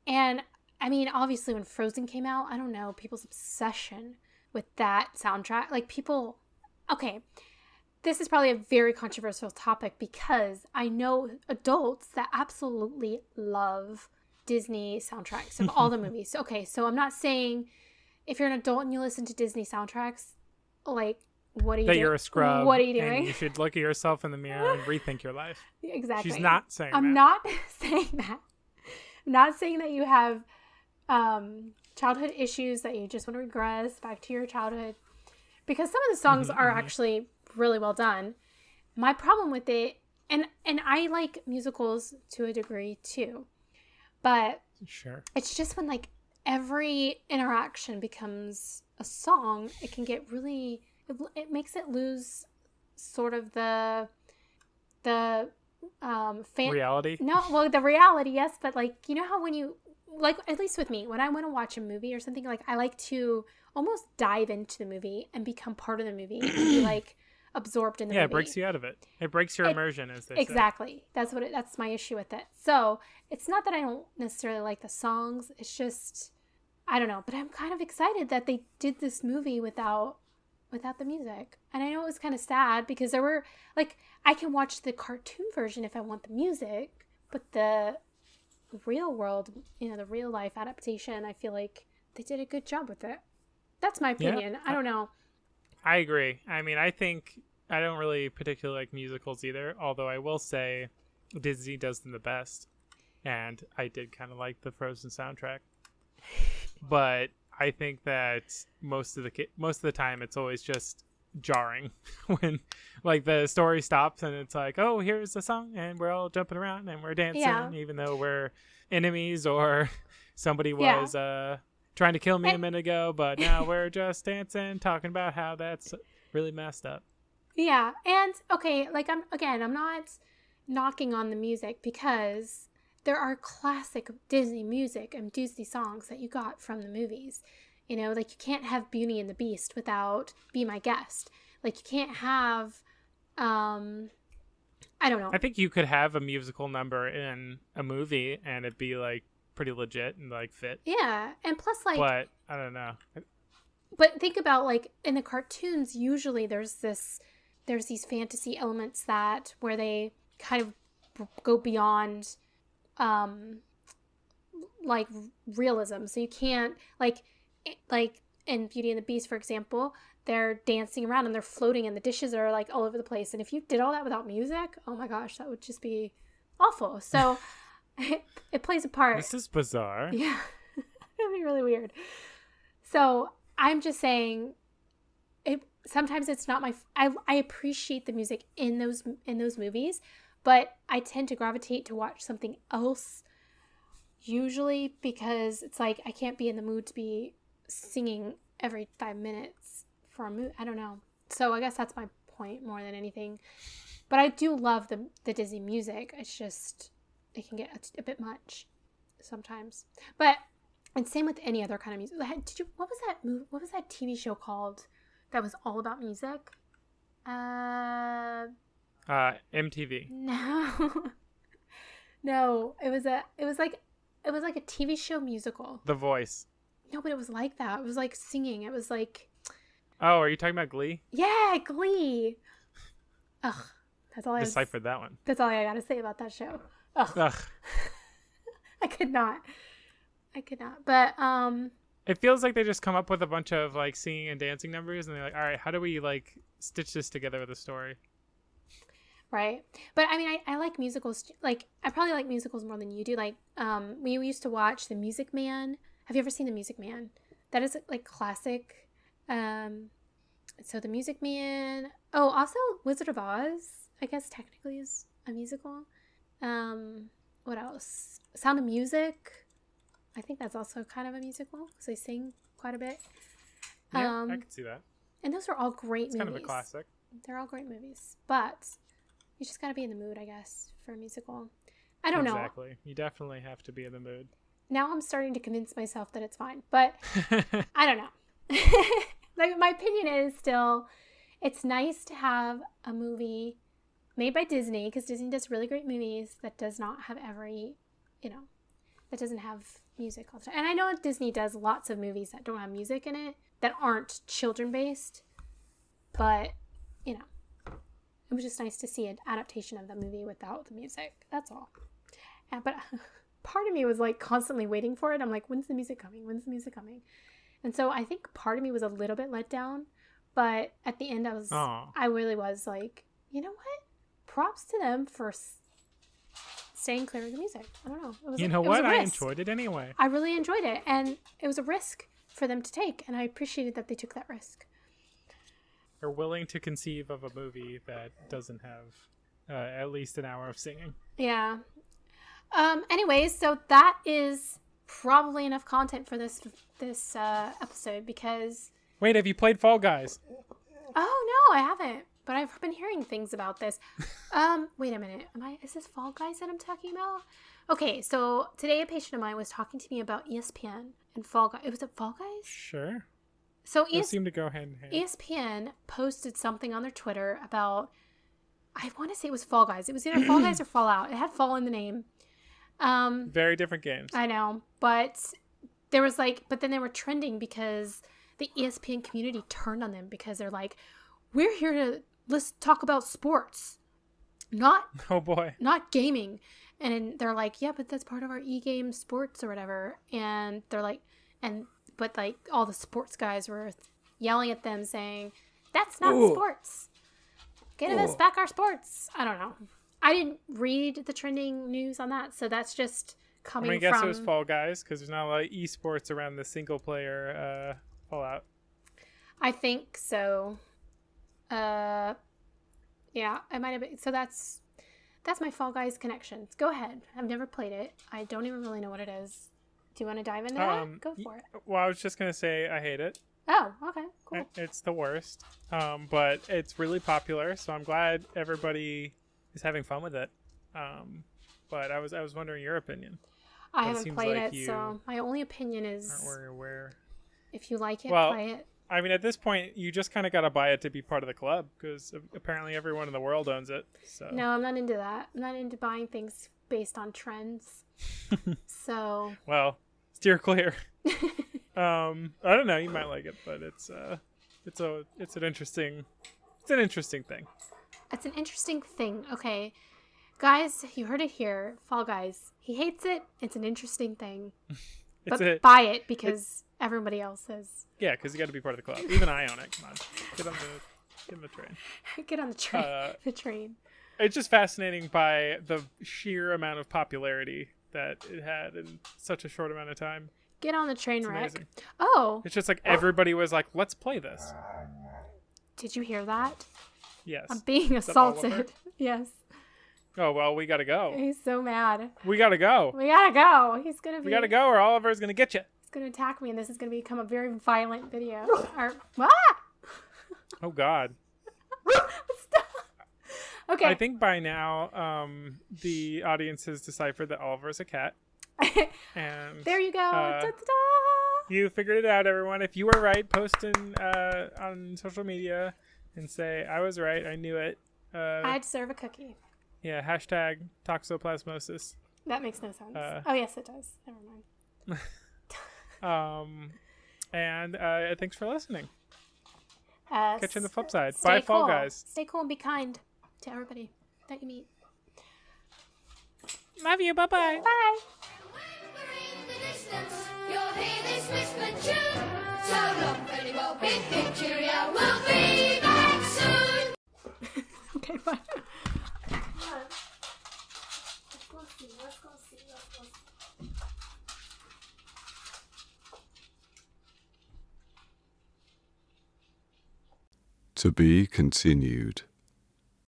And I mean, obviously when Frozen came out, I don't know, people's obsession with that soundtrack, like people, okay, this is probably a very controversial topic because I know adults that absolutely love Disney soundtracks of all the movies. Okay, so I'm not saying if you're an adult and you listen to Disney soundtracks, like, what are you doing? That you're a scrub. What are you doing? And you should look at yourself in the mirror and rethink your life. Exactly. She's not saying I'm that. not saying that. I'm not saying that you have childhood issues that you just want to regress back to your childhood. Because some of the songs are actually really well done. My problem with it, and I like musicals to a degree too, but sure, it's just when like every interaction becomes a song, it can get really, it makes it lose sort of the reality. No, well, the reality, yes, but like, you know how when you, like, at least with me, when I want to watch a movie or something, like I like to almost dive into the movie and become part of the movie and be like absorbed in the movie. Yeah, it breaks you out of it. It breaks your immersion, as they say. Exactly. That's my issue with it. So it's not that I don't necessarily like the songs. It's just, I don't know, but I'm kind of excited that they did this movie without the music. And I know it was kind of sad because there were, like, I can watch the cartoon version if I want the music, but the real world, you know, the real life adaptation, I feel like they did a good job with it. That's my opinion. Yeah. I don't know. I agree. I mean, I think I don't really particularly like musicals either, although I will say Disney does them the best. And I did kind of like the Frozen soundtrack. But I think that most of the time it's always just jarring when like the story stops and it's like, oh, here's the song and we're all jumping around and we're dancing even though we're enemies or somebody was trying to kill me a minute ago, but now we're just dancing, talking about how that's really messed up. Yeah. And okay, like I'm not knocking on the music because there are classic Disney music and Disney songs that you got from the movies. You know, like you can't have Beauty and the Beast without Be My Guest. Like you can't have, I don't know. I think you could have a musical number in a movie and it'd be like pretty legit and like fit. Yeah. And plus like. But I don't know. But think about like in the cartoons, usually there's these fantasy elements that where they kind of go beyond like realism. So you can't like in Beauty and the Beast, for example, they're dancing around and they're floating and the dishes are like all over the place. And if you did all that without music, oh my gosh, that would just be awful. So it plays a part. This is bizarre. Yeah. That'd be really weird. So I'm just saying sometimes it's not I appreciate the music in those movies, but I tend to gravitate to watch something else usually because it's like I can't be in the mood to be singing every 5 minutes for a movie. I don't know. So I guess that's my point more than anything. But I do love the Disney music. It's just it can get a bit much sometimes. But and same with any other kind of music. What was that TV show called that was all about music? MTV. No, it was like a TV show musical. The Voice. No, but it was like that. It was like singing. It was like. Oh, are you talking about Glee? Yeah, Glee. Ugh, that's all I deciphered that one. That's all I gotta say about that show. Ugh. I could not. But it feels like they just come up with a bunch of like singing and dancing numbers, and they're like, all right, how do we like stitch this together with a story? Right. But I mean, I like musicals. Like, I probably like musicals more than you do. Like, we used to watch The Music Man. Have you ever seen The Music Man? That is like classic. So The Music Man. Oh, also Wizard of Oz, I guess technically is a musical. What else? Sound of Music. I think that's also kind of a musical because they sing quite a bit. Yeah, I can see that. And those are all great movies. It's kind of a classic. They're all great movies. But you just got to be in the mood, I guess, for a musical. I don't know. Exactly. You definitely have to be in the mood. Now I'm starting to convince myself that it's fine. But I don't know. Like, my opinion is still, it's nice to have a movie made by Disney, because Disney does really great movies that does not have that doesn't have music all the time. And I know Disney does lots of movies that don't have music in it, that aren't children-based. But, it was just nice to see an adaptation of the movie without the music. That's all. But part of me was like constantly waiting for it. I'm like, when's the music coming? When's the music coming? And so I think part of me was a little bit let down. But at the end, I really was like, you know what? Props to them for staying clear of the music. I don't know. I enjoyed it anyway. I really enjoyed it. And it was a risk for them to take. And I appreciated that they took that risk. They're willing to conceive of a movie that doesn't have at least an hour of singing. Yeah. Anyways, so that is probably enough content for this episode because... Wait, have you played Fall Guys? Oh, no, I haven't. But I've been hearing things about this. Wait a minute. Is this Fall Guys that I'm talking about? Okay, so today a patient of mine was talking to me about ESPN and Fall Guys. Was it Fall Guys? Sure. So they seem to go hand in hand. ESPN posted something on their Twitter about, I want to say it was Fall Guys. It was either Fall Guys or Fallout. It had Fall in the name. Very different games. I know, but there was but then they were trending because the ESPN community turned on them because they're like, we're here to let's talk about sports, not gaming. And they're like, yeah, but that's part of our e-game sports or whatever. And they're like, but all the sports guys were yelling at them saying, that's not sports. Give us back our sports. I don't know. I didn't read the trending news on that, so that's just coming from... I guess it was Fall Guys, because there's not a lot of esports around the single-player Fallout. I think so. Yeah, it might have been... So that's my Fall Guys connection. Go ahead. I've never played it. I don't even really know what it is. Do you want to dive into that? Go for it. Well, I was just going to say I hate it. Oh, okay, cool. It's the worst. But it's really popular, so I'm glad everybody... is having fun with it, but I was wondering your opinion. I haven't played it, so my only opinion is aren't we aware? If you like it, play it. I mean, at this point, you just kind of got to buy it to be part of the club because apparently everyone in the world owns it. So no, I'm not into that. I'm not into buying things based on trends. So steer clear. I don't know. You might like it, but it's an interesting thing. It's an interesting thing. Okay. Guys, you heard it here. Fall Guys. He hates it. It's an interesting thing. But buy it because everybody else is. Yeah, because you got to be part of the club. Even I own it. Come on. Get on the train. Get on the train. The train. It's just fascinating by the sheer amount of popularity that it had in such a short amount of time. Get on the train wreck. Amazing. Oh. It's just everybody was like, let's play this. Did you hear that? Yes. I'm being assaulted. Yes. Oh, well, we gotta go. He's so mad. We gotta go. We gotta go. He's gonna be... We gotta go or Oliver's gonna get you. He's gonna attack me and this is gonna become a very violent video. Oh, God. Stop. Okay. I think by now, the audience has deciphered that Oliver's a cat. And there you go. Da-da-da. You figured it out, everyone. If you were right, post on social media and say, I was right, I knew it. I deserve a cookie. Yeah, hashtag toxoplasmosis. That makes no sense. Oh, yes, it does. Never mind. And thanks for listening. Catch you on the flip side. Bye, cool. Fall Guys. Stay cool and be kind to everybody that you meet. Love you. Bye-bye. Bye. You'll hear this whispered tune. So long, very well, big cheerio. We'll be back soon. Okay, bye. Let's go see. To be continued.